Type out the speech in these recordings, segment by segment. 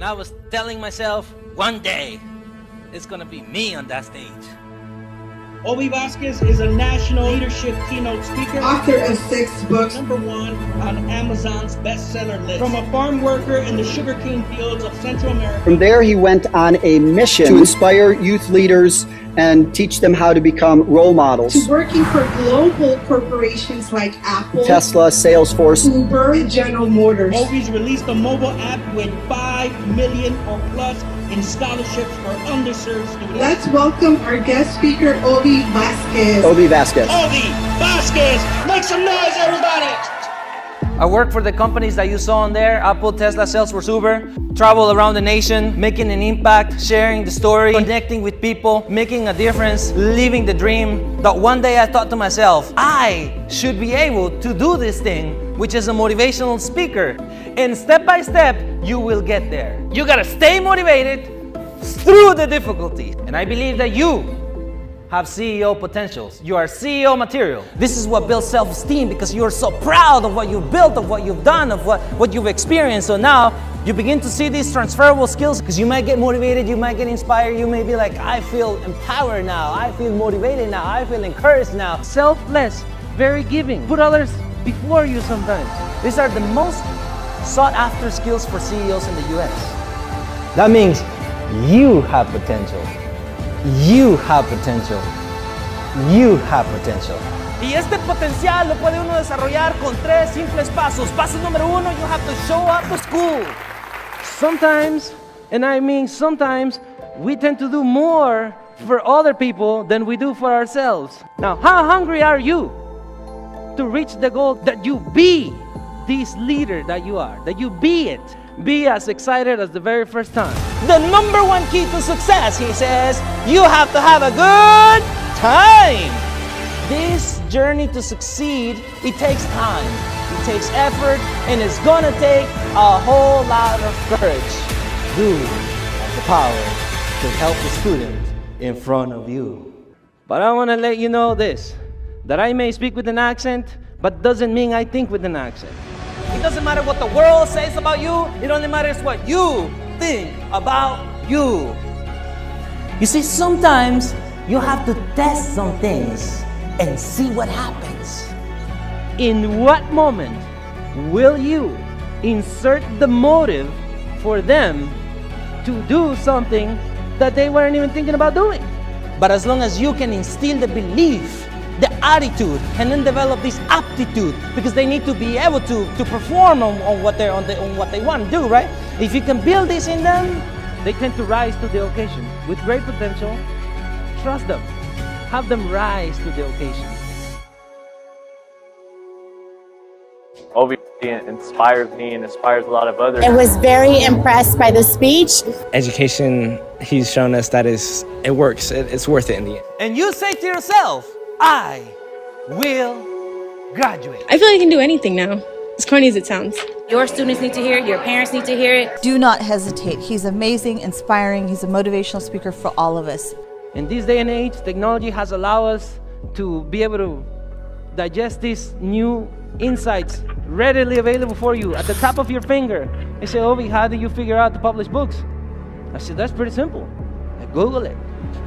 And I was telling myself, one day, it's gonna be me on that stage. OVinspires is a national leadership keynote speaker, author of 6 books, #1 on Amazon's bestseller list. From a farm worker in the sugarcane fields of Central America. From there, he went on a mission to inspire youth leaders and teach them how to become role models. To working for global corporations like Apple, Tesla, Salesforce, Uber, and General Motors. Ovi's released a mobile app with 5 million or plus in scholarships for underserved students. Let's welcome our guest speaker, Ovi Vasquez. Ovi Vasquez. Ovi Vasquez, make some noise, everybody! I work for the companies that you saw on there, Apple, Tesla, Salesforce, Uber. Travel around the nation, making an impact, sharing the story, connecting with people, making a difference, living the dream. That one day I thought to myself, I should be able to do this thing, which is a motivational speaker. And step by step, you will get there. You gotta stay motivated through the difficulties. And I believe that you have CEO potentials. You are CEO material. This is what builds self-esteem because you're so proud of what you've built, of what you've done, of what you've experienced. So now you begin to see these transferable skills because you might get motivated, you might get inspired, you may be like, I feel empowered now, I feel motivated now, I feel encouraged now. Selfless, very giving. Put others before you sometimes. These are the most sought after skills for CEOs in the US. That means you have potential. You have potential. You have potential. Y este potencial lo puede uno desarrollar con 3 simples pasos. Paso número 1, you have to show up to school. Sometimes, and I mean sometimes, we tend to do more for other people than we do for ourselves. Now, how hungry are you to reach the goal that you be this leader that you are, that you be it? Be as excited as the very first time. The #1 key to success, he says, you have to have a good time. This journey to succeed, it takes time, it takes effort, and it's gonna take a whole lot of courage. You have the power to help the student in front of you. But I wanna let you know this, that I may speak with an accent, but doesn't mean I think with an accent. It doesn't matter what the world says about you. It only matters what you think about you. You see, sometimes you have to test some things and see what happens. In what moment will you insert the motive for them to do something that they weren't even thinking about doing? But as long as you can instill the belief, the attitude, and then develop this aptitude, because they need to be able to perform on what they want to do, right? If you can build this in them, they tend to rise to the occasion. With great potential, trust them. Have them rise to the occasion. Ovi inspires me and inspires a lot of others. I was very impressed by the speech. Education, he's shown us that it works. It's worth it in the end. And you say to yourself, I will graduate. I feel like I can do anything now, as corny as it sounds. Your students need to hear it, your parents need to hear it. Do not hesitate. He's amazing, inspiring. He's a motivational speaker for all of us. In this day and age, technology has allowed us to be able to digest these new insights readily available for you at the top of your finger. They say, Ovi, how do you figure out to publish books? I said, that's pretty simple. I Google it.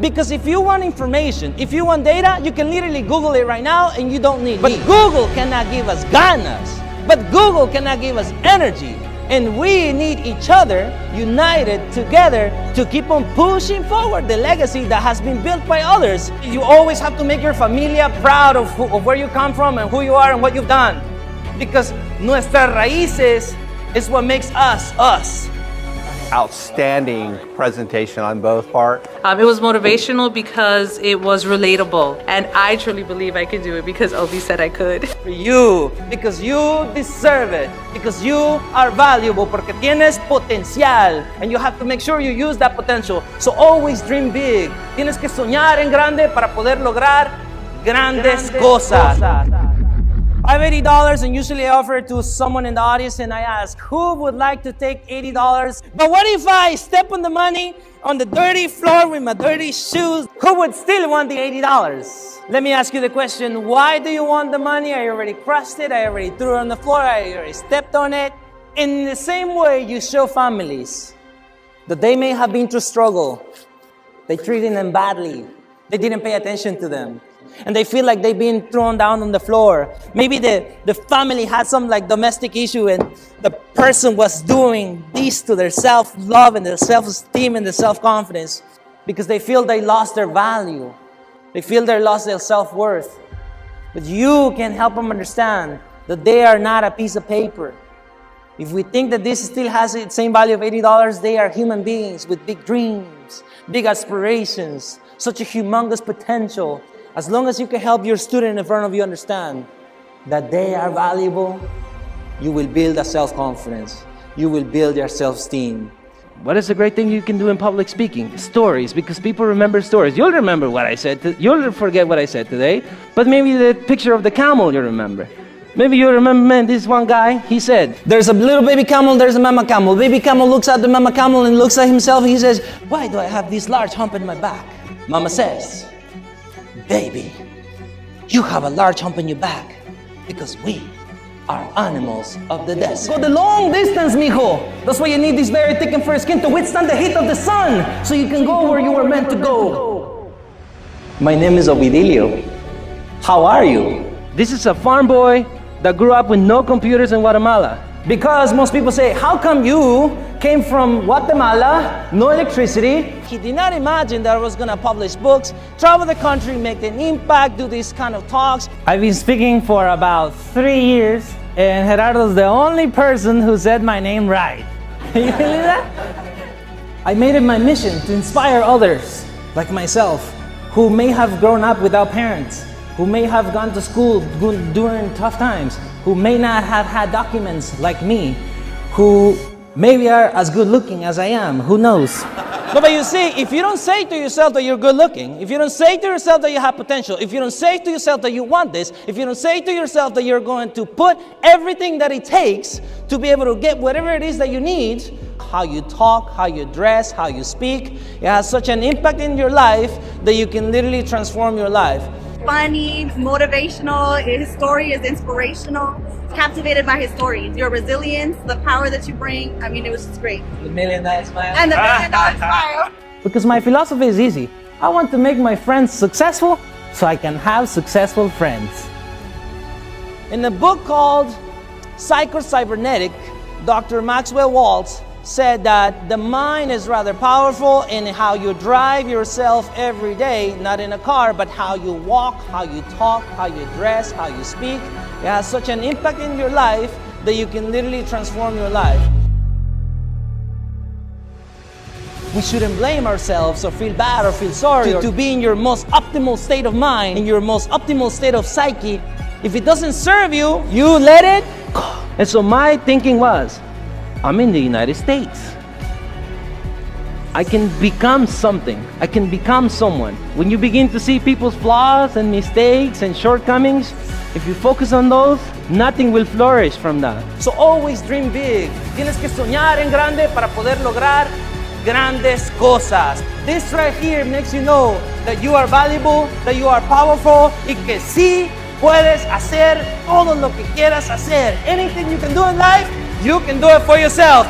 Because if you want information, if you want data, you can literally Google it right now and you don't need me. But Google cannot give us ganas. But Google cannot give us energy. And we need each other united together to keep on pushing forward the legacy that has been built by others. You always have to make your familia proud of where you come from and who you are and what you've done. Because nuestras raíces is what makes us, us. Outstanding presentation on both parts. It was motivational because it was relatable, and I truly believe I could do it because Ovi said I could. For you, because you deserve it, because you are valuable, porque tienes potencial, and you have to make sure you use that potential. So always dream big. Tienes que soñar en grande para poder lograr grandes cosas. I have $80 and usually I offer it to someone in the audience and I ask, who would like to take $80? But what if I step on the money on the dirty floor with my dirty shoes? Who would still want the $80? Let me ask you the question, why do you want the money? I already crushed it, I already threw it on the floor, I already stepped on it. In the same way you show families that they may have been through struggle. They treated them badly. They didn't pay attention to them. And they feel like they've been thrown down on the floor. Maybe the family had some like domestic issue and the person was doing this to their self-love and their self-esteem and their self-confidence because they feel they lost their value. They feel they lost their self-worth. But you can help them understand that they are not a piece of paper. If we think that this still has the same value of $80, they are human beings with big dreams, big aspirations, such a humongous potential. As long as you can help your student in front of you understand that they are valuable, you will build a self-confidence. You will build your self-esteem. What is the great thing you can do in public speaking? Stories, because people remember stories. You'll remember what I said. You'll forget what I said today, but maybe the picture of the camel you'll remember. Maybe you remember, man, this one guy, he said, there's a little baby camel, there's a mama camel. Baby camel looks at the mama camel and looks at himself and he says, why do I have this large hump in my back? Mama says, baby, you have a large hump in your back because we are animals of the desert. Go the long distance, mijo. That's why you need this very thick and fur skin to withstand the heat of the sun so you can go where you were meant to go. My name is Ovidilio. How are you? This is a farm boy that grew up with no computers in Guatemala. Because most people say, how come you came from Guatemala, no electricity? He did not imagine that I was gonna publish books, travel the country, make an impact, do these kind of talks. I've been speaking for about 3 years, and Gerardo's the only person who said my name right. You believe that? I made it my mission to inspire others, like myself, who may have grown up without parents, who may have gone to school during tough times, who may not have had documents like me, who maybe are as good looking as I am, who knows? No, but you see, if you don't say to yourself that you're good looking, if you don't say to yourself that you have potential, if you don't say to yourself that you want this, if you don't say to yourself that you're going to put everything that it takes to be able to get whatever it is that you need, how you talk, how you dress, how you speak, it has such an impact in your life that you can literally transform your life. Funny, motivational, his story is inspirational. Captivated by his story, your resilience, the power that you bring. I mean, it was just great. The $1 million smile. And the $1 million smile. Because my philosophy is easy. I want to make my friends successful so I can have successful friends. In a book called Psycho-Cybernetic, Dr. Maxwell Waltz said that the mind is rather powerful in how you drive yourself every day, not in a car, but how you walk, how you talk, how you dress, how you speak. It has such an impact in your life that you can literally transform your life. We shouldn't blame ourselves or feel bad or feel sorry to be in your most optimal state of mind, in your most optimal state of psyche. If it doesn't serve you, you let it go. And so my thinking was, I'm in the United States. I can become something. I can become someone. When you begin to see people's flaws and mistakes and shortcomings, if you focus on those, nothing will flourish from that. So always dream big. Tienes que soñar en grande para poder lograr grandes cosas. This right here makes you know that you are valuable, that you are powerful, y que sí puedes hacer todo lo que quieras hacer. Anything you can do in life, you can do it for yourself.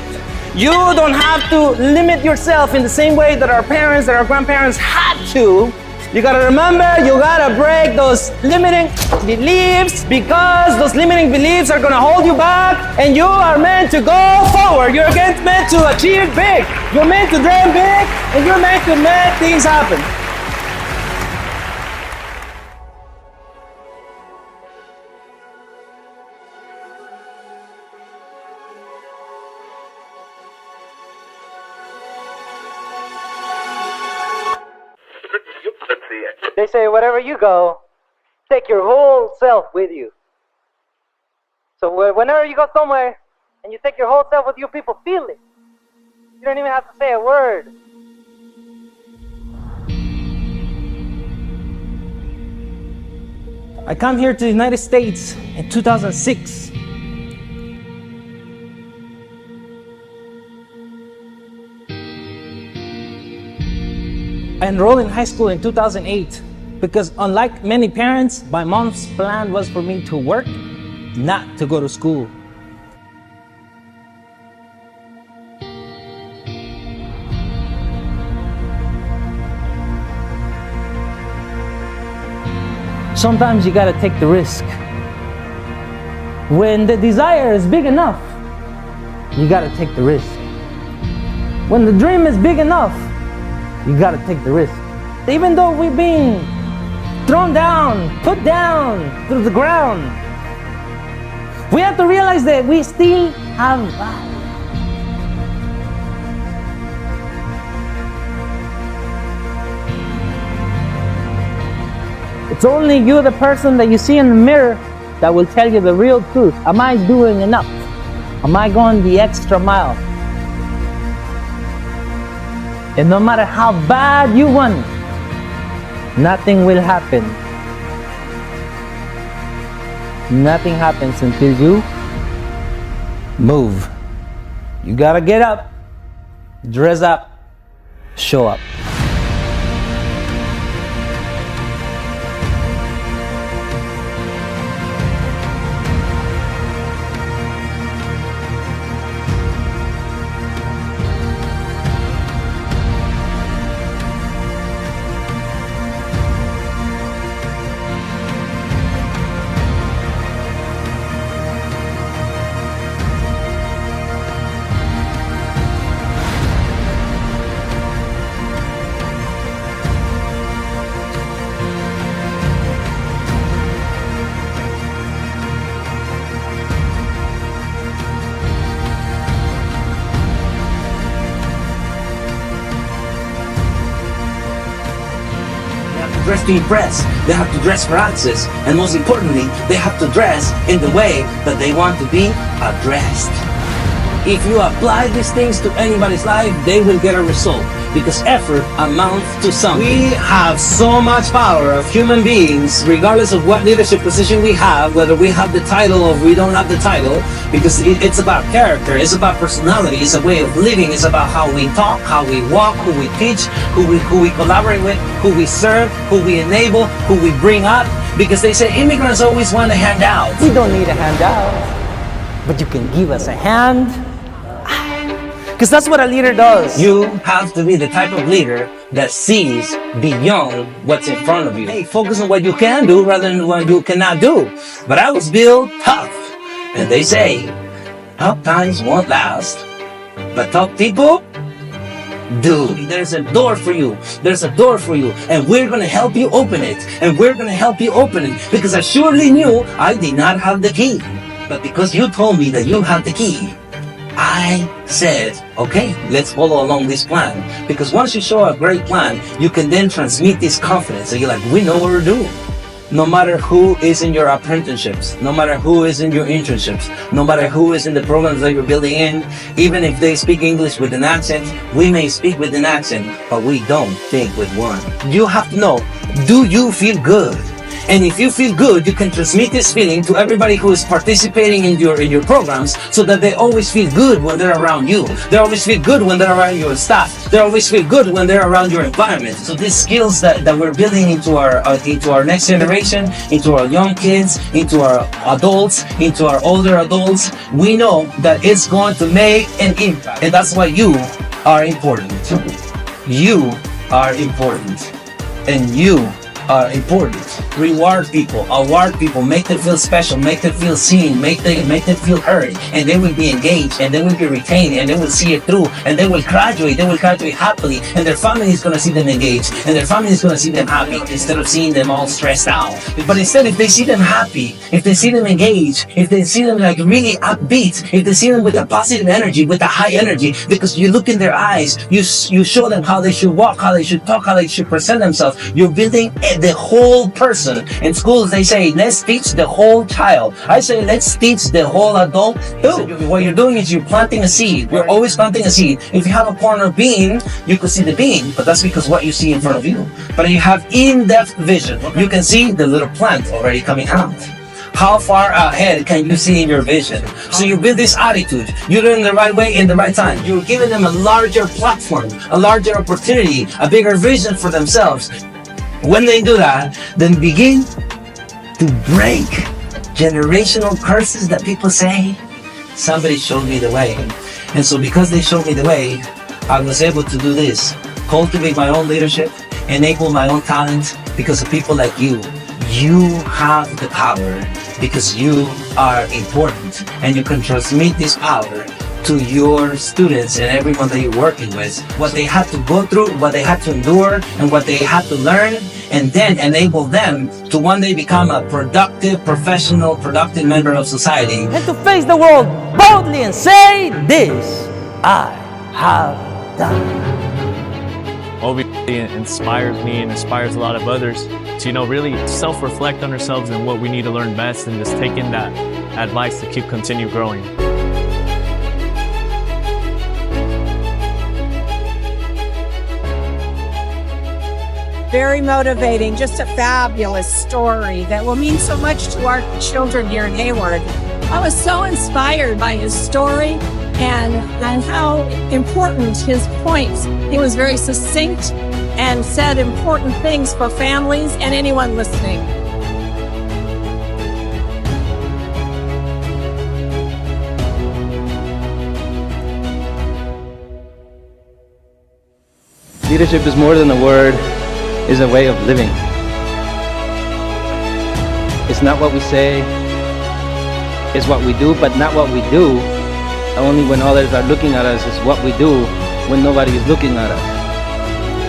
You don't have to limit yourself in the same way that our parents, that our grandparents had to. You gotta remember, you gotta break those limiting beliefs because those limiting beliefs are gonna hold you back and you are meant to go forward. You're meant to achieve big. You're meant to dream big and you're meant to make things happen. They say, wherever you go, take your whole self with you. So whenever you go somewhere and you take your whole self with you, people feel it. You don't even have to say a word. I come here to the United States in 2006. I enrolled in high school in 2008 because unlike many parents, my mom's plan was for me to work, not to go to school. sometimes you gotta take the risk. When the desire is big enough, you gotta take the risk. When the dream is big enough, you gotta take the risk. Even though we've been thrown down, put down through the ground, we have to realize that we still have value. It's only you, the person that you see in the mirror, that will tell you the real truth. Am I doing enough? Am I going the extra mile? And no matter how bad you want, nothing will happen. Nothing happens until you move. You gotta get up, dress up, show up. Dress to impress, they have to dress for access, and most importantly, they have to dress in the way that they want to be addressed. If you apply these things to anybody's life, they will get a result, because effort amounts to something. We have so much power of human beings, regardless of what leadership position we have, whether we have the title or we don't have the title, because it's about character, it's about personality, it's a way of living, it's about how we talk, how we walk, who we teach, who we collaborate with, who we serve, who we enable, who we bring up, because they say immigrants always want a handout. We don't need a handout, but you can give us a hand. Because that's what a leader does. You have to be the type of leader that sees beyond what's in front of you. Hey, focus on what you can do rather than what you cannot do. But I was built tough. And they say, tough times won't last, but tough people do. There's a door for you. There's a door for you. And we're going to help you open it. And we're going to help you open it. Because I surely knew I did not have the key. But because you told me that you have the key, I said, okay, let's follow along this plan. Because once you show a great plan, you can then transmit this confidence. So you're like, we know what we're doing. No matter who is in your apprenticeships, no matter who is in your internships, no matter who is in the programs that you're building in, even if they speak English with an accent, we may speak with an accent, but we don't think with one. You have to know, do you feel good? And if you feel good, you can transmit this feeling to everybody who is participating in your programs, so that they always feel good when they're around you. They always feel good when they're around your staff. They always feel good when they're around your environment. So these skills that we're building into our next generation, into our young kids, into our adults, into our older adults, we know that it's going to make an impact. And that's why you are important. You are important. And you are important. Reward people, award people, make them feel special, make them feel seen, make them feel heard, and they will be engaged, and they will be retained, and they will see it through, and they will graduate happily, and their family is going to see them engaged, and their family is going to see them happy, instead of seeing them all stressed out. But instead, if they see them happy, if they see them engaged, if they see them like really upbeat, if they see them with a positive energy, with a high energy, because you look in their eyes, you show them how they should walk, how they should talk, how they should present themselves. You're building the whole person. In schools, they say, let's teach the whole child. I say, let's teach the whole adult too. What you're doing is you're planting a seed. You're always planting a seed. If you have a corner bean, you can see the bean, but that's because what you see in front of you. But if you have in-depth vision, you can see the little plant already coming out. How far ahead can you see in your vision? So you build this attitude. You're doing the right way in the right time. You're giving them a larger platform, a larger opportunity, a bigger vision for themselves. When they do that, then begin to break generational curses that people say. Somebody showed me the way. And so because they showed me the way, I was able to do this. Cultivate my own leadership, enable my own talent because of people like you. You have the power because you are important, and you can transmit this power to your students and everyone that you're working with, what they had to go through, what they had to endure, and what they had to learn, and then enable them to one day become a productive, professional, productive member of society. And to face the world boldly and say, this I have done. OVinspires inspires me and inspires a lot of others to, really self-reflect on ourselves and what we need to learn best, and just taking that advice to continue growing. Very motivating, just a fabulous story that will mean so much to our children here in Hayward. I was so inspired by his story and how important his points. He was very succinct and said important things for families and anyone listening. Leadership is more than a word, is a way of living. It's not what we say, it's what we do, but not what we do only when others are looking at us. It's what we do when nobody is looking at us.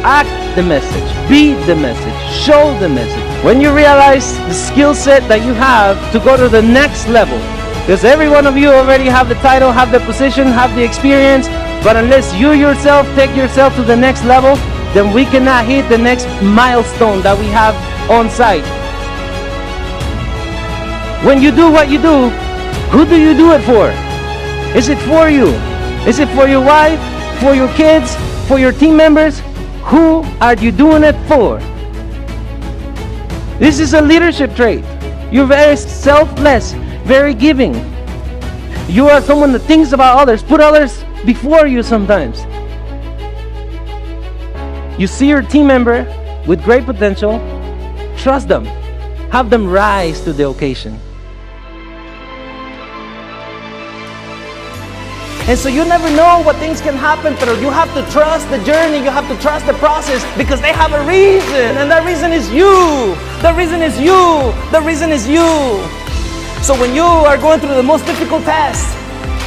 Act the message, be the message, show the message. When you realize the skill set that you have to go to the next level, because every one of you already have the title, have the position, have the experience, but unless you yourself take yourself to the next level, then we cannot hit the next milestone that we have on site. When you do what you do, who do you do it for? Is it for you? Is it for your wife, for your kids, for your team members? Who are you doing it for? This is a leadership trait. You're very selfless, very giving. You are someone that thinks about others, put others before you sometimes. You see your team member with great potential, trust them, have them rise to the occasion. And so you never know what things can happen, but you have to trust the journey, you have to trust the process, because they have a reason, and that reason is you. The reason is you. The reason is you. So when you are going through the most difficult test,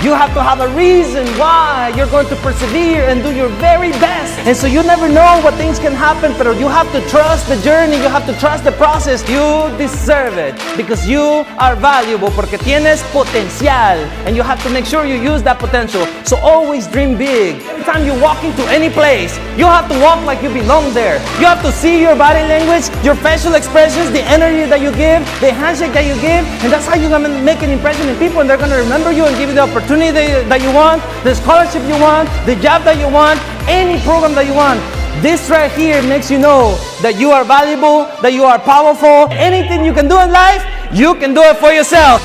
you have to have a reason why you're going to persevere and do your very best. And so you never know what things can happen, but you have to trust the journey, you have to trust the process. You deserve it because you are valuable, porque tienes potencial, and you have to make sure you use that potential. So always dream big. Every time you walk into any place, you have to walk like you belong there. You have to see your body language, your facial expressions, the energy that you give, the handshake that you give, and that's how you're going to make an impression in people, and they're going to remember you and give you the opportunity that you want, the scholarship you want, the job that you want, any program that you want. This right here makes you know that you are valuable, that you are powerful. Anything you can do in life, you can do it for yourself.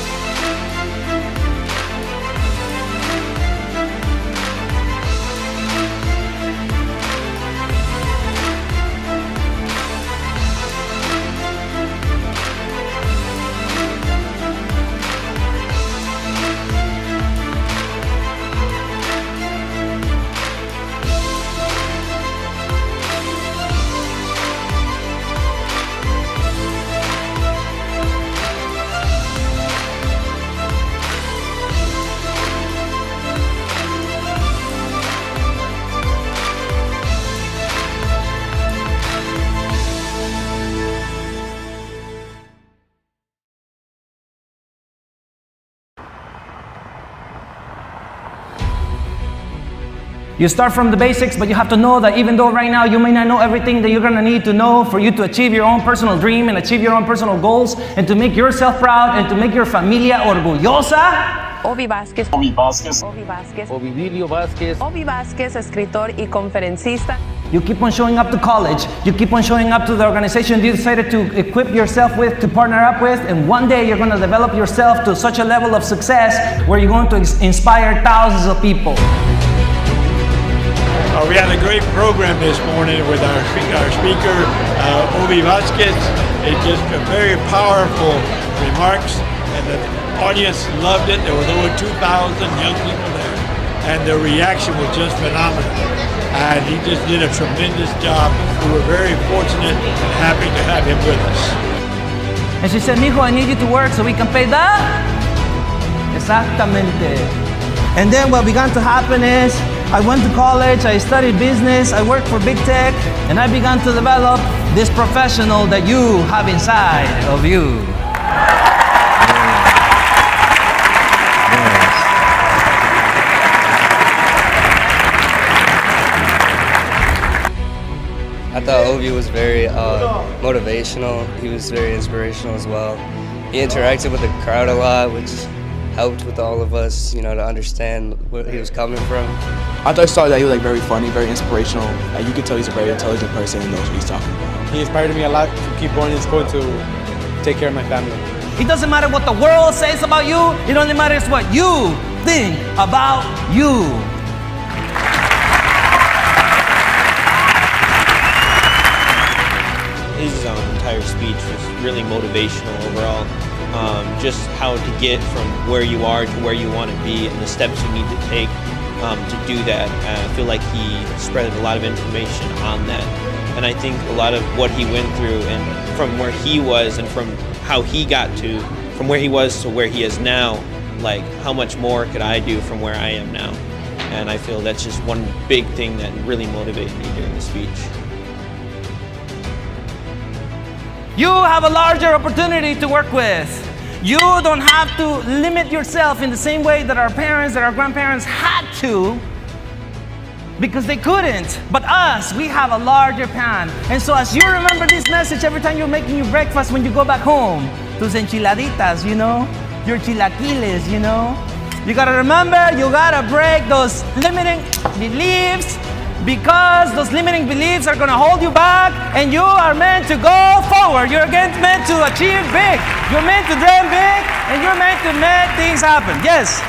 You start from the basics, but you have to know that even though right now you may not know everything that you're going to need to know for you to achieve your own personal dream and achieve your own personal goals and to make yourself proud and to make your familia orgullosa. Ovi Vázquez. Ovi Vázquez. Ovi Vázquez. Ovidio Vázquez. Ovi Vázquez, escritor y conferencista. You keep on showing up to college. You keep on showing up to the organization you decided to equip yourself with, to partner up with, and one day you're going to develop yourself to such a level of success where you're going to inspire thousands of people. We had a great program this morning with our speaker, Ovi Vázquez. It's just a very powerful remarks, and the audience loved it. There was over 2,000 young people there, and the reaction was just phenomenal. And he just did a tremendous job. We were very fortunate and happy to have him with us. And she said, mijo, I need you to work so we can pay that. Exactamente. And then what began to happen is, I went to college, I studied business, I worked for big tech, and I began to develop this professional that you have inside of you. I thought Ovi was very motivational. He was very inspirational as well. He interacted with the crowd a lot, which helped with all of us, you know, to understand where he was coming from. I thought that he was like very funny, very inspirational. Like you could tell he's a very intelligent person and knows what he's talking about. He inspired me a lot to keep going in school to take care of my family. It doesn't matter what the world says about you. It only matters what you think about you. His entire speech was really motivational overall. Just how to get from where you are to where you want to be and the steps you need to take to do that. I feel like he spread a lot of information on that. And I think a lot of what he went through and from where he was and from how he got to, from where he was to where he is now, like how much more could I do from where I am now? And I feel that's just one big thing that really motivated me during the speech. You have a larger opportunity to work with. You don't have to limit yourself in the same way that our parents, that our grandparents had to, because they couldn't. But us, we have a larger pan. And so as you remember this message every time you're making your breakfast when you go back home, tus enchiladitas, you know, your chilaquiles, you know, you gotta remember, you gotta break those limiting beliefs, because those limiting beliefs are gonna hold you back, and you are meant to go forward. You're meant to achieve big. You're meant to dream big, and you're meant to make things happen. Yes.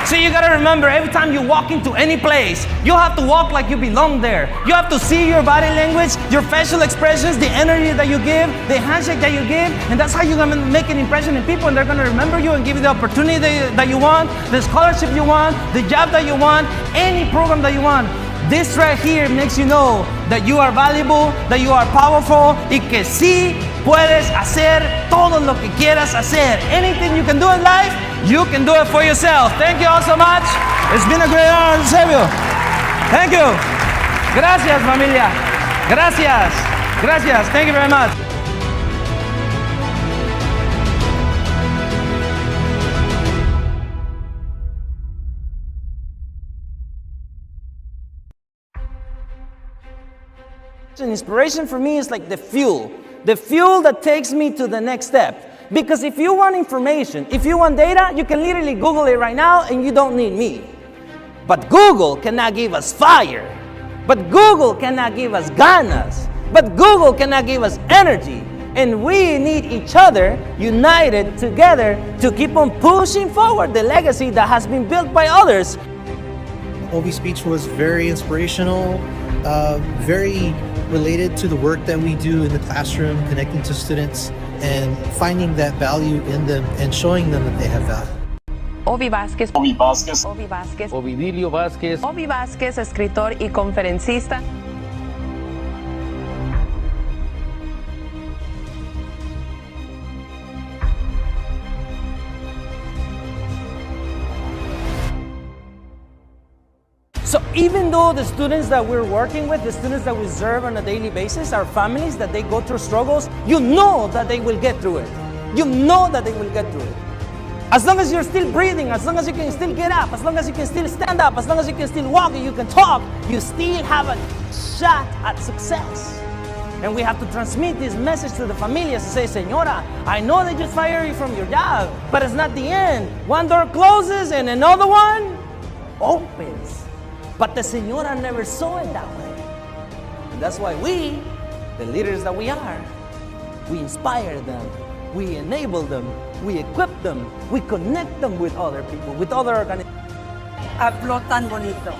So you gotta remember, every time you walk into any place, you have to walk like you belong there. You have to see your body language, your facial expressions, the energy that you give, the handshake that you give, and that's how you're gonna make an impression in people, and they're gonna remember you and give you the opportunity that you want, the scholarship you want, the job that you want, any program that you want. This right here makes you know that you are valuable, that you are powerful, y que sí puedes hacer todo lo que quieras hacer. Anything you can do in life, you can do it for yourself. Thank you all so much. It's been a great honor to serve you. Thank you. Gracias, familia. Gracias. Gracias. Thank you very much. Inspiration for me is like the fuel that takes me to the next step. Because if you want information, if you want data, you can literally Google it right now and you don't need me. But Google cannot give us fire. But Google cannot give us ganas. But Google cannot give us energy. And we need each other united together to keep on pushing forward the legacy that has been built by others. Ovi's speech was very inspirational, very related to the work that we do in the classroom, connecting to students and finding that value in them and showing them that they have value. Ovi Vázquez. Ovi Vázquez. Ovi Vázquez. Ovidilio Vázquez. Ovi Vázquez, escritor y conferencista. So even though the students that we're working with, the students that we serve on a daily basis, our families, that they go through struggles, you know that they will get through it. You know that they will get through it. As long as you're still breathing, as long as you can still get up, as long as you can still stand up, as long as you can still walk and you can talk, you still have a shot at success. And we have to transmit this message to the familias to say, Señora, I know they just fired you from your job, but it's not the end. One door closes and another one opens. But the Señora never saw it that way. And that's why we, the leaders that we are, we inspire them, we enable them, we equip them, we connect them with other people, with other organizations. Habló tan bonito.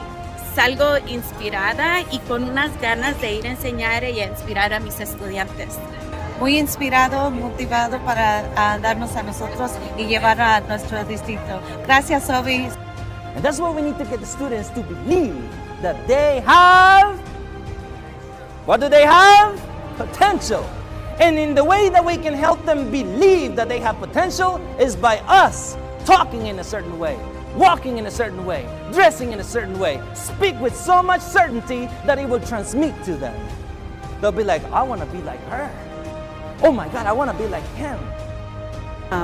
Salgo inspirada y con unas ganas de ir a enseñar y a inspirar a mis estudiantes. Muy inspirado, motivado para darnos a nosotros y llevar a nuestro distrito. Gracias, Ovi. And that's why we need to get the students to believe that they have, what do they have? Potential. And in the way that we can help them believe that they have potential is by us talking in a certain way, walking in a certain way, dressing in a certain way, speak with so much certainty that it will transmit to them. They'll be like, I want to be like her. Oh my God, I want to be like him.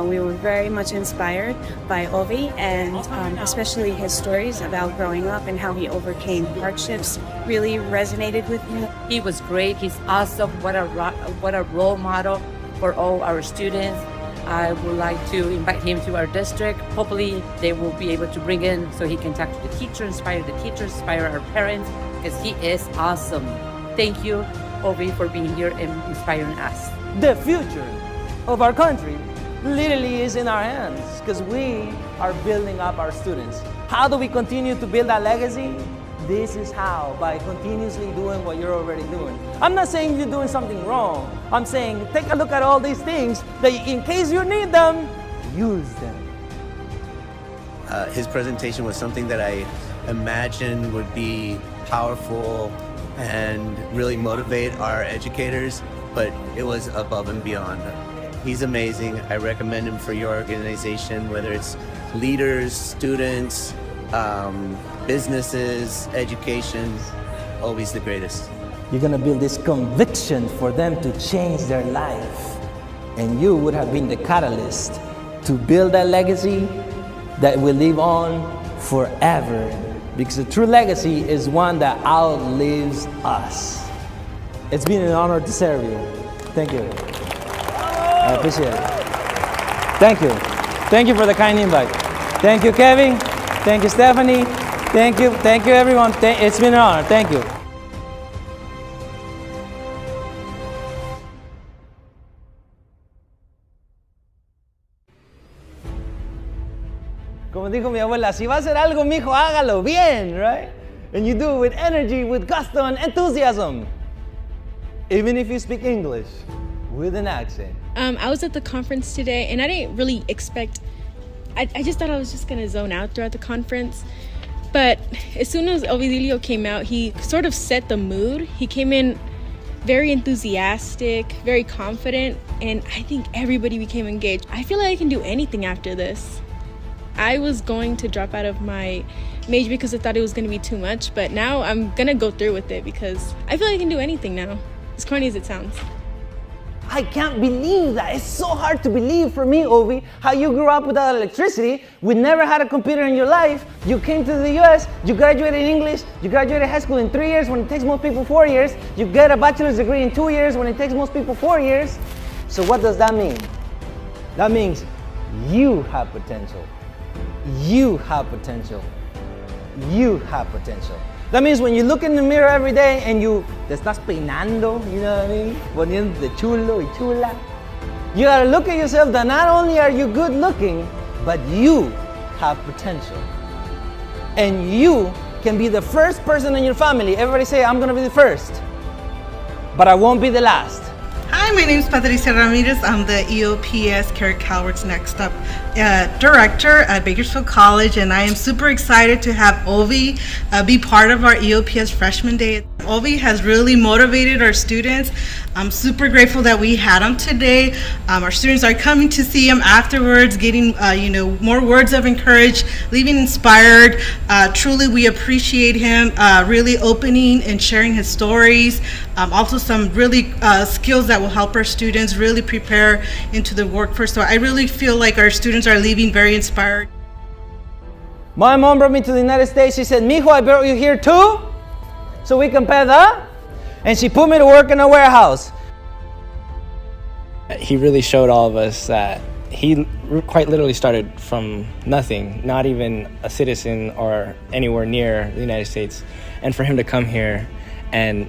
We were very much inspired by Ovi, and especially his stories about growing up and how he overcame hardships really resonated with me. He was great. He's awesome. What a role model for all our students. I would like to invite him to our district. Hopefully they will be able to bring in so he can talk to the teachers, inspire our parents, because he is awesome. Thank you, Ovi, for being here and inspiring us. The future of our country literally is in our hands because we are building up our students. How do we continue to build that legacy? This is how, by continuously doing what you're already doing. I'm not saying you're doing something wrong. I'm saying take a look at all these things that in case you need them, use them. His presentation was something that I imagined would be powerful and really motivate our educators, but it was above and beyond. He's amazing. I recommend him for your organization, whether it's leaders, students, businesses, education. Always the greatest. You're gonna build this conviction for them to change their life. And you would have been the catalyst to build that legacy that will live on forever. Because a true legacy is one that outlives us. It's been an honor to serve you. Thank you. I appreciate it. Thank you. Thank you for the kind invite. Thank you, Kevin. Thank you, Stephanie. Thank you everyone. It's been an honor. Thank you. Como dijo mi abuela, si va a hacer algo, mijo, hágalo bien, right? And you do it with energy, with gusto and enthusiasm. Even if you speak English with an accent. I was at the conference today, and I didn't really expect, I just thought I was just gonna zone out throughout the conference. But as soon as Ovidilio came out, he sort of set the mood. He came in very enthusiastic, very confident, and I think everybody became engaged. I feel like I can do anything after this. I was going to drop out of my major because I thought it was gonna be too much, but now I'm gonna go through with it because I feel like I can do anything now, as corny as it sounds. I can't believe that. It's so hard to believe for me, Ovi, how you grew up without electricity. We never had a computer in your life. You came to the US, you graduated in English, you graduated high school in 3 years when it takes most people 4 years. You get a bachelor's degree in 2 years when it takes most people 4 years. So what does that mean? That means you have potential. You have potential. You have potential. That means when you look in the mirror every day and te estás peinando, you know what I mean? Poniéndote chulo y chula. You gotta look at yourself that not only are you good looking, but you have potential. And you can be the first person in your family. Everybody say, I'm gonna be the first, but I won't be the last. Hi, my name is Patricia Ramirez. I'm the EOPS Care CalWorks Next Up Director at Bakersfield College, and I am super excited to have Ovi be part of our EOPS Freshman Day. Ovi has really motivated our students. I'm super grateful that we had him today. Our students are coming to see him afterwards, getting more words of encouragement, leaving inspired. Truly, we appreciate him really opening and sharing his stories. Also, some really skills that will help our students really prepare into the workforce. So I really feel like our students are leaving very inspired. My mom brought me to the United States. She said, Mijo, I brought you here too, so we can pay that. And she put me to work in a warehouse. He really showed all of us that he quite literally started from nothing, not even a citizen or anywhere near the United States. And for him to come here and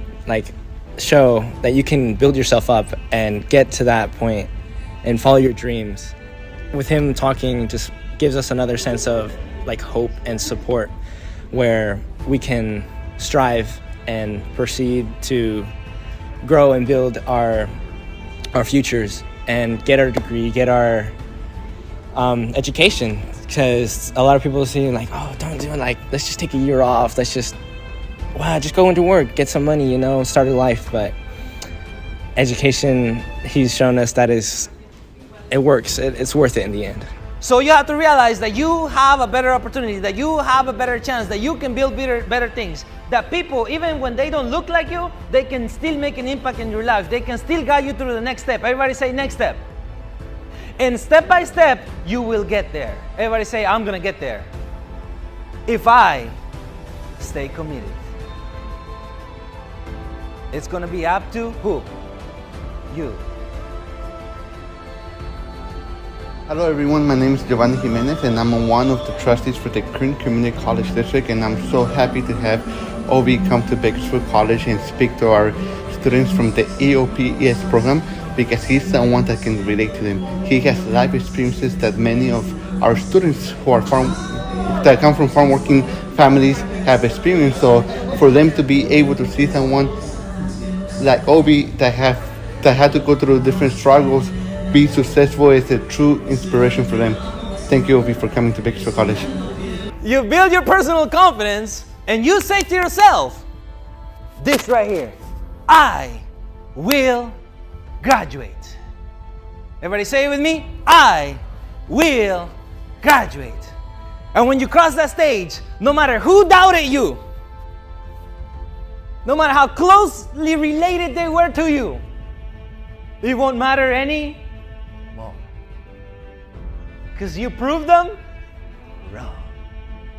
show that you can build yourself up and get to that point and follow your dreams. With him talking just gives us another sense of hope and support where we can strive and proceed to grow and build our futures and get our degree, get our education. Because a lot of people are saying don't do it, let's just take a year off, let's just go into work, get some money, start a life. But education, he's shown us that it works. It's worth it in the end. So you have to realize that you have a better opportunity, that you have a better chance, that you can build better things. That people, even when they don't look like you, they can still make an impact in your life. They can still guide you through the next step. Everybody say next step. And step by step, you will get there. Everybody say, I'm gonna get there. If I stay committed. It's gonna be up to who? You. Hello everyone, my name is Giovanni Jimenez and I'm one of the trustees for the Kern Community College District, and I'm so happy to have Ovi come to Bakersfield College and speak to our students from the EOPES program, because he's the one that can relate to them. He has life experiences that many of our students who are that come from farm working families have experienced. So for them to be able to see someone like Ovi that had to go through different struggles, be successful, is a true inspiration for them. Thank you, Ovi, for coming to Bakersfield College. You build your personal confidence and you say to yourself, this right here, I will graduate. Everybody say it with me, I will graduate. And when you cross that stage, no matter who doubted you, no matter how closely related they were to you, it won't matter any. Because you prove them wrong.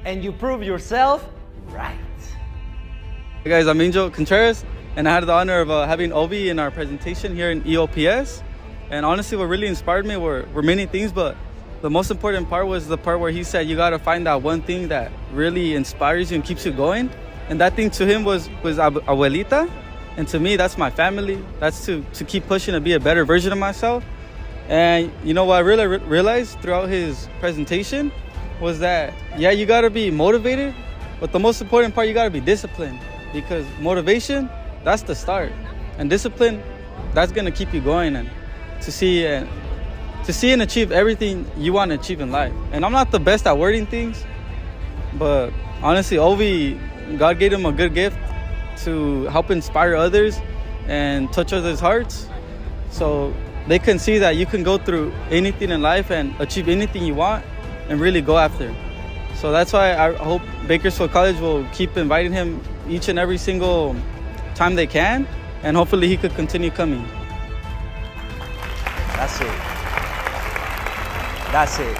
And you prove yourself right. Hey guys, I'm Angel Contreras, and I had the honor of having Ovi in our presentation here in EOPS. And honestly, what really inspired me were many things, but the most important part was the part where he said you gotta find that one thing that really inspires you and keeps you going. And that thing to him was abuelita. And to me, that's my family. That's to keep pushing to be a better version of myself. And you know what I really realized throughout his presentation was that, yeah, you gotta be motivated, but the most important part, you gotta be disciplined, because motivation, that's the start. And discipline, that's gonna keep you going and to see and achieve everything you want to achieve in life. And I'm not the best at wording things, but honestly, Ovi, God gave him a good gift to help inspire others and touch others' hearts. So they can see that you can go through anything in life and achieve anything you want and really go after. So that's why I hope Bakersfield College will keep inviting him each and every single time they can, and hopefully he could continue coming. That's it. That's it.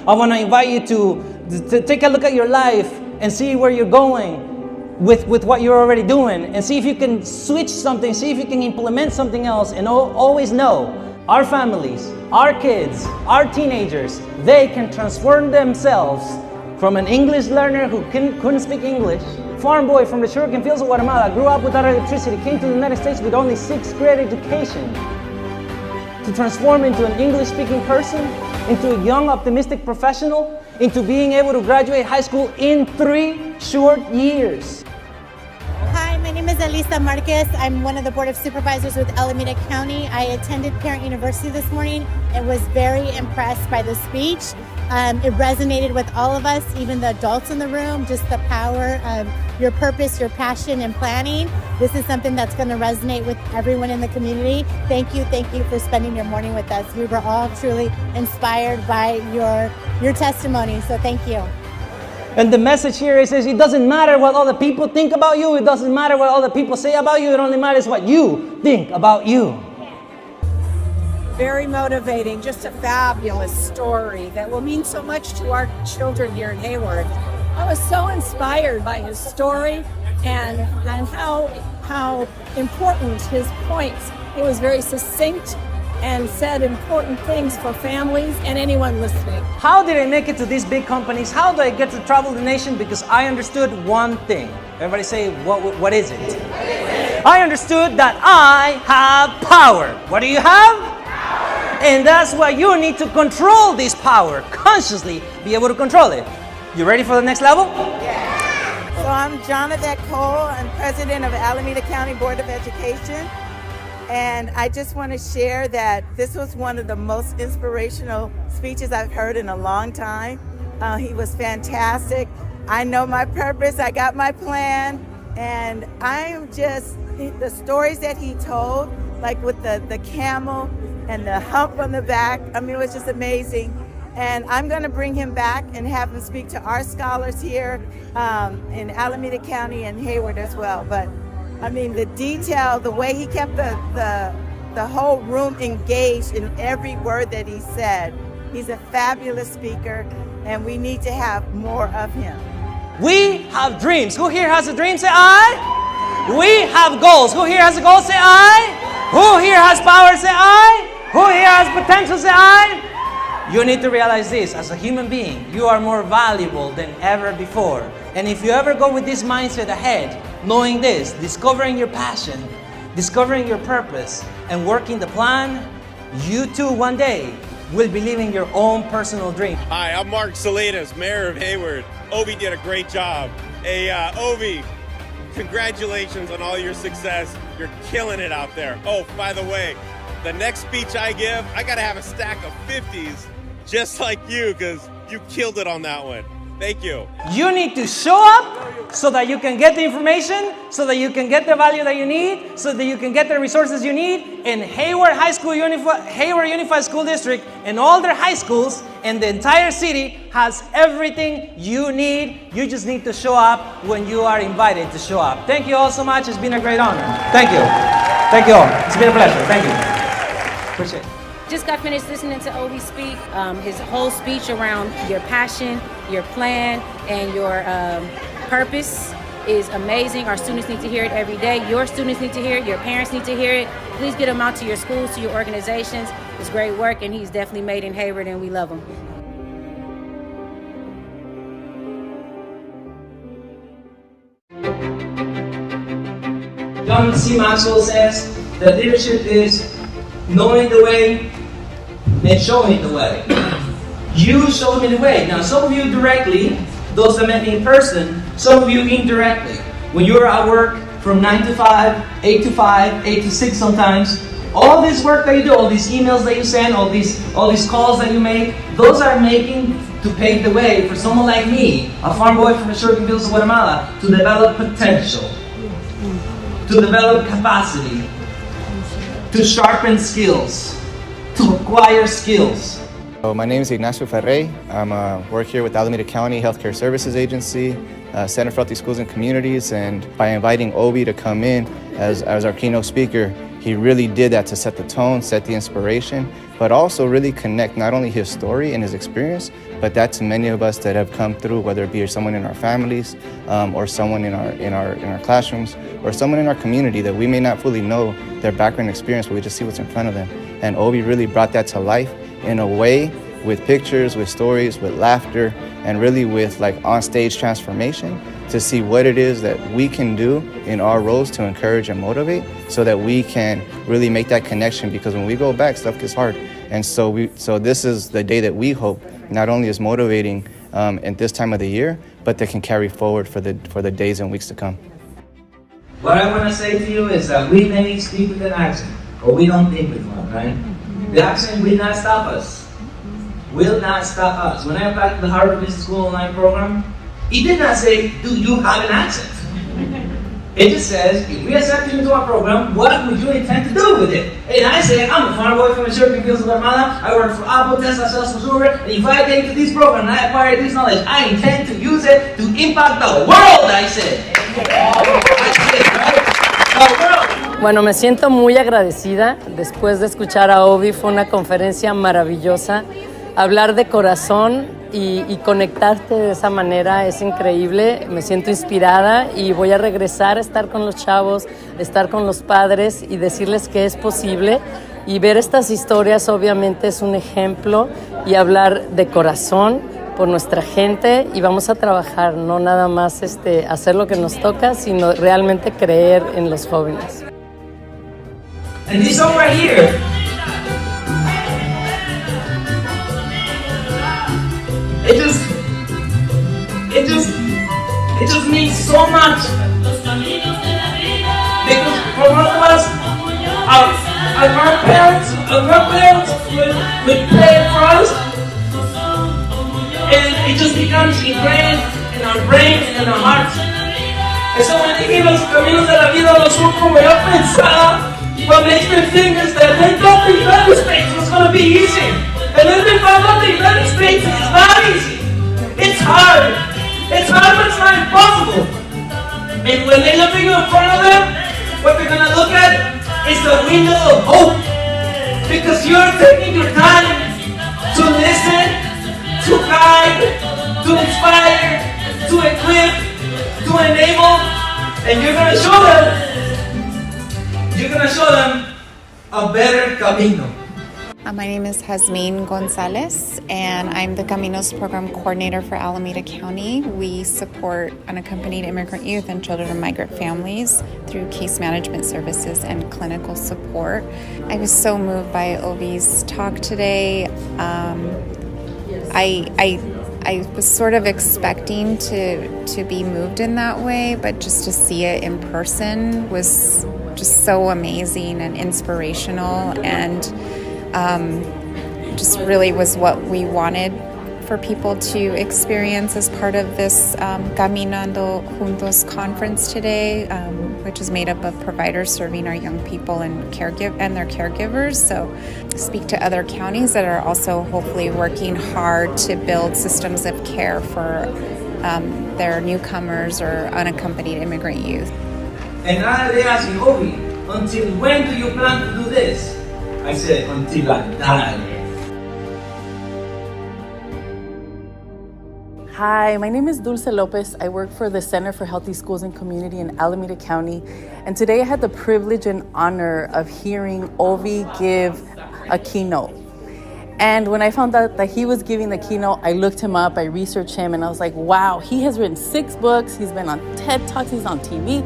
I want to invite you to take a look at your life and see where you're going with what you're already doing, and see if you can switch something, see if you can implement something else, and always know our families, our kids, our teenagers, they can transform themselves from an English learner who couldn't speak English, farm boy from the sugarcane fields of Guatemala, grew up without electricity, came to the United States with only 6th grade education, to transform into an English-speaking person, into a young, optimistic professional, into being able to graduate high school in 3 short years. Hi, my name is Elisa Marquez. I'm one of the Board of Supervisors with Alameda County. I attended Parent University this morning and was very impressed by the speech. It resonated with all of us, even the adults in the room, just the power of your purpose, your passion, and planning. This is something that's going to resonate with everyone in the community. Thank you for spending your morning with us. We were all truly inspired by your testimony, so thank you. And the message here is it doesn't matter what other people think about you, it doesn't matter what other people say about you, it only matters what you think about you. Very motivating, just a fabulous story that will mean so much to our children here in Hayward. I was so inspired by his story and how important his points. He was very succinct and said important things for families and anyone listening. How did I make it to these big companies? How do I get to travel the nation? Because I understood one thing. Everybody say, what is it? I understood that I have power. What do you have? And that's why you need to control this power, consciously be able to control it. You ready for the next level? So I'm Jonathan Cole. I'm president of Alameda County Board of Education. And I just want to share that this was one of the most inspirational speeches I've heard in a long time. He was fantastic. I know my purpose, I got my plan, and I'm just, the stories that he told, like with the camel and the hump on the back, I mean, it was just amazing. And I'm going to bring him back and have him speak to our scholars here in Alameda County and Hayward as well. But I mean, the detail, the way he kept the whole room engaged in every word that he said. He's a fabulous speaker, and we need to have more of him. We have dreams. Who here has a dream? Say I. We have goals. Who here has a goal? Say I. Who here has power? Say I. Who here has potential? Say I. You need to realize this. As a human being, you are more valuable than ever before. And if you ever go with this mindset ahead, knowing this, discovering your passion, discovering your purpose, and working the plan, you too one day will be living your own personal dream. Hi, I'm Mark Salinas, Mayor of Hayward. Ovi did a great job. Hey, Ovi, congratulations on all your success. You're killing it out there. Oh, by the way, the next speech I give, I gotta have a stack of 50s just like you, because you killed it on that one. Thank you. You need to show up so that you can get the information, so that you can get the value that you need, so that you can get the resources you need. And Hayward Hayward Unified School District and all their high schools and the entire city has everything you need. You just need to show up when you are invited to show up. Thank you all so much. It's been a great honor. Thank you. Thank you all. It's been a pleasure. Thank you. Appreciate it. Just got finished listening to Ovi speak. His whole speech around your passion, your plan, and your purpose is amazing. Our students need to hear it every day. Your students need to hear it. Your parents need to hear it. Please get him out to your schools, to your organizations. It's great work, and he's definitely made in Hayward, and we love him. John C. Maxwell says that leadership is knowing the way and showing the way. You showed me the way. Now, some of you directly, those that met me in person, some of you indirectly. When you were at work from 9 to 5, 8 to 5, 8 to 6 sometimes, all this work that you do, all these emails that you send, all these calls that you make, those are making to pave the way for someone like me, a farm boy from the Sugar Hills of Guatemala, to develop potential, to develop capacity, to sharpen skills, to acquire skills. So my name is Ignacio Ferrey. I work here with Alameda County Healthcare Services Agency, Center for Healthy Schools and Communities, and by inviting Ovi to come in as our keynote speaker, he really did that to set the tone, set the inspiration, but also really connect not only his story and his experience, but that to many of us that have come through, whether it be someone in our families, or someone in our classrooms, or someone in our community that we may not fully know their background experience, but we just see what's in front of them. And Ovi really brought that to life in a way with pictures, with stories, with laughter, and really with like on-stage transformation to see what it is that we can do in our roles to encourage and motivate so that we can really make that connection, because when we go back, stuff gets hard. And so this is the day that we hope not only is motivating at this time of the year, but that can carry forward for the days and weeks to come. What I want to say to you is that we may speak with an accent, or we don't think with one, right? The accent will not stop us. Will not stop us. When I applied to the Harvard Business School online program, it did not say, do you have an accent? It just says, if we accept you into our program, what would you intend to do with it? And I say, I'm a farm boy from the Sugar Hills of Guatemala. I work for Apple, Tesla, Salesforce, Uber. And if I get into this program and I acquire this knowledge, I intend to use it to impact the world, I said. Bueno, me siento muy agradecida después de escuchar a Ovi. Fue una conferencia maravillosa. Hablar de corazón y conectarte de esa manera es increíble. Me siento inspirada y voy a regresar a estar con los chavos, estar con los padres y decirles que es posible. Y ver estas historias obviamente es un ejemplo, y hablar de corazón por nuestra gente, y vamos a trabajar, no nada más hacer lo que nos toca, sino realmente creer en los jóvenes. And this song right here, it just means so much, because for most of us, our grandparents would play it for us, and it just becomes ingrained in our brain and our hearts. Eso me dije, los caminos de la vida no son como yo pensaba. What makes me think is that they thought the United States was going to be easy. And then they found out the United States is not easy. It's hard. It's hard, but it's not impossible. And when they look at you in front of them, what they're going to look at is the window of hope. Because you're taking your time to listen, to guide, to inspire, to equip, to enable, and you're going to show them a better camino. My name is Jasmine Gonzalez, and I'm the Caminos Program Coordinator for Alameda County. We support unaccompanied immigrant youth and children of migrant families through case management services and clinical support. I was so moved by Ovi's talk today. I was sort of expecting to be moved in that way, but just to see it in person was just so amazing and inspirational, and just really was what we wanted for people to experience as part of this Caminando Juntos conference today, which is made up of providers serving our young people and their caregivers. So speak to other counties that are also hopefully working hard to build systems of care for their newcomers or unaccompanied immigrant youth. And now they ask me, Ovi, until when do you plan to do this? I said, until I die. Hi, my name is Dulce Lopez. I work for the Center for Healthy Schools and Community in Alameda County. And today I had the privilege and honor of hearing Ovi give a keynote. And when I found out that he was giving the keynote, I looked him up, I researched him, and I was like, wow, he has written 6 books, he's been on TED Talks, he's on TV.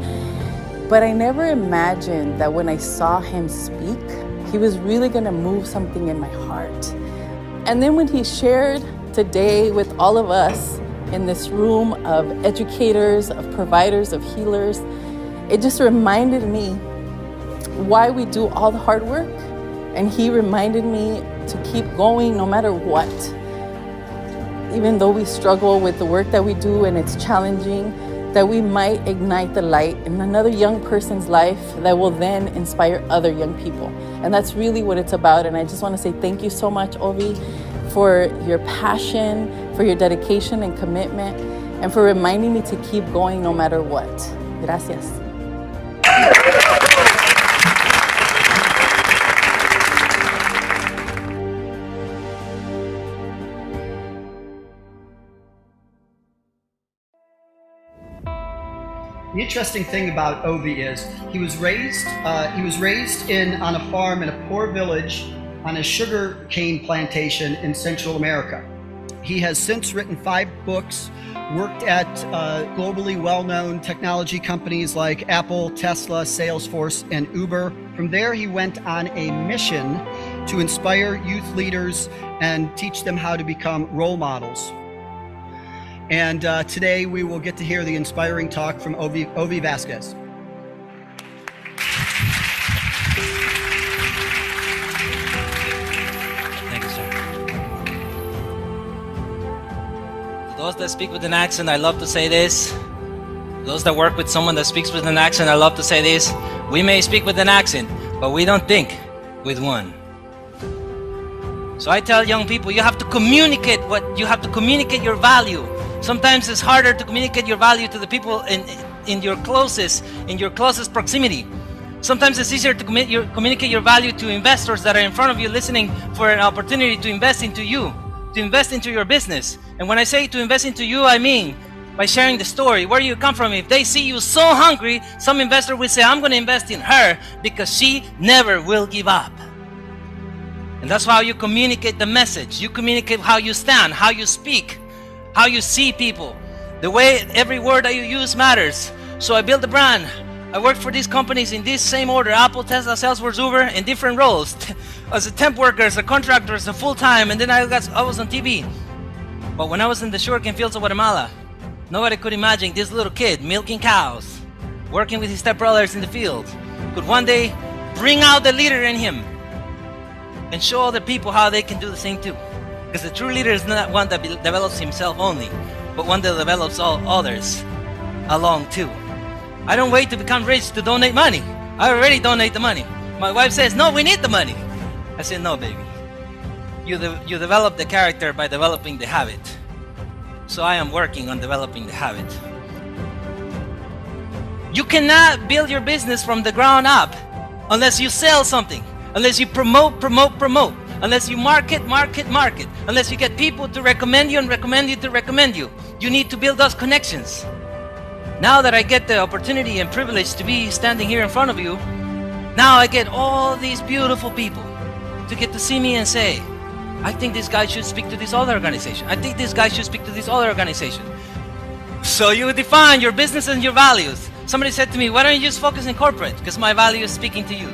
But I never imagined that when I saw him speak, he was really gonna move something in my heart. And then when he shared today with all of us in this room of educators, of providers, of healers, it just reminded me why we do all the hard work. And he reminded me to keep going no matter what. Even though we struggle with the work that we do and it's challenging, that we might ignite the light in another young person's life that will then inspire other young people. And that's really what it's about. And I just want to say thank you so much, Ovi, for your passion, for your dedication and commitment, and for reminding me to keep going no matter what. Gracias. The interesting thing about Ovi is he was raised on a farm in a poor village on a sugar cane plantation in Central America. He has since written 5 books, worked at globally well-known technology companies like Apple, Tesla, Salesforce, and Uber. From there, he went on a mission to inspire youth leaders and teach them how to become role models. And today we will get to hear the inspiring talk from Ovi Vasquez. Thank you, sir. To those that speak with an accent, I love to say this. Those that work with someone that speaks with an accent, I love to say this. We may speak with an accent, but we don't think with one. So I tell young people, you have to communicate your value. Sometimes it's harder to communicate your value to the people in your closest proximity. Sometimes it's easier to communicate your value to investors that are in front of you listening for an opportunity to invest into you, to invest into your business. And when I say to invest into you, I mean by sharing the story, where you come from. If they see you so hungry, some investor will say, I'm going to invest in her because she never will give up. And that's how you communicate the message. You communicate how you stand, how you speak, how you see people. The way every word that you use matters. So I built a brand. I worked for these companies in this same order: Apple, Tesla, Salesforce, Uber, in different roles. As a temp worker, as a contractor, as a full-time, and then I was on TV. But when I was in the sugarcane fields of Guatemala, nobody could imagine this little kid milking cows, working with his stepbrothers in the field, could one day bring out the leader in him and show other people how they can do the same too. Because the true leader is not one that develops himself only, but one that develops all others along too. I don't wait to become rich to donate money. I already donate the money. My wife says, no, we need the money. I said, no, baby. You develop the character by developing the habit. So I am working on developing the habit. You cannot build your business from the ground up unless you sell something, unless you promote, unless you market, unless you get people to recommend you and recommend you to recommend you. You need to build those connections. Now that I get the opportunity and privilege to be standing here in front of you, now I get all these beautiful people to get to see me and say, I think this guy should speak to this other organization. I think this guy should speak to this other organization. So you define your business and your values. Somebody said to me, why don't you just focus in corporate? Because my value is speaking to you.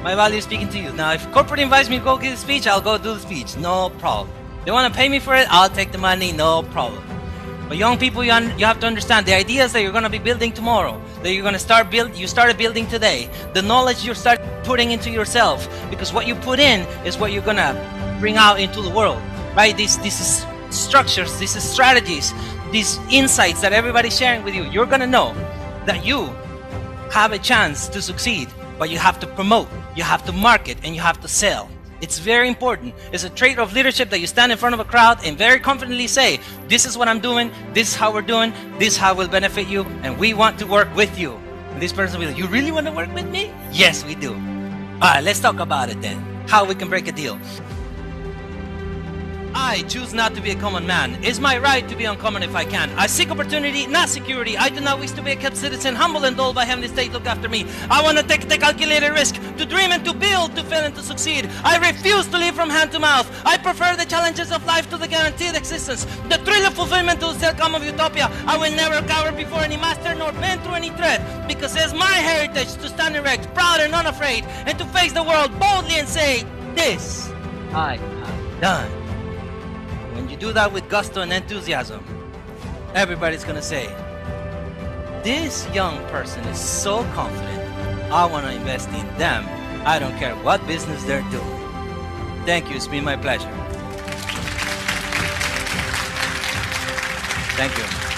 My value is speaking to you. Now, if corporate invites me to go give a speech, I'll go do the speech. No problem. They want to pay me for it, I'll take the money, no problem. But young people, you have to understand the ideas that you're going to be building tomorrow, that you're going to you started building today, the knowledge you start putting into yourself, because what you put in is what you're going to bring out into the world, right? These structures, these strategies, these insights that everybody's sharing with you, you're going to know that you have a chance to succeed, but you have to promote, you have to market, and you have to sell. It's very important. It's a trait of leadership that you stand in front of a crowd and very confidently say, this is what I'm doing, this is how we're doing, this is how it will benefit you, and we want to work with you. And this person will be like, you really want to work with me? Yes, we do. All right, let's talk about it then. How we can break a deal. I choose not to be a common man. It's my right to be uncommon if I can. I seek opportunity, not security. I do not wish to be a kept citizen, humble and dull by having the state look after me. I want to take the calculated risk, to dream and to build, to fail and to succeed. I refuse to live from hand to mouth. I prefer the challenges of life to the guaranteed existence. The thrill of fulfillment to the outcome of utopia. I will never cower before any master nor bend through any thread, because it's my heritage to stand erect, proud and unafraid, and to face the world boldly and say, this I have done. When you do that with gusto and enthusiasm, everybody's gonna say, this young person is so confident, I want to invest in them. I don't care what business they're doing. Thank you, it's been my pleasure. Thank you.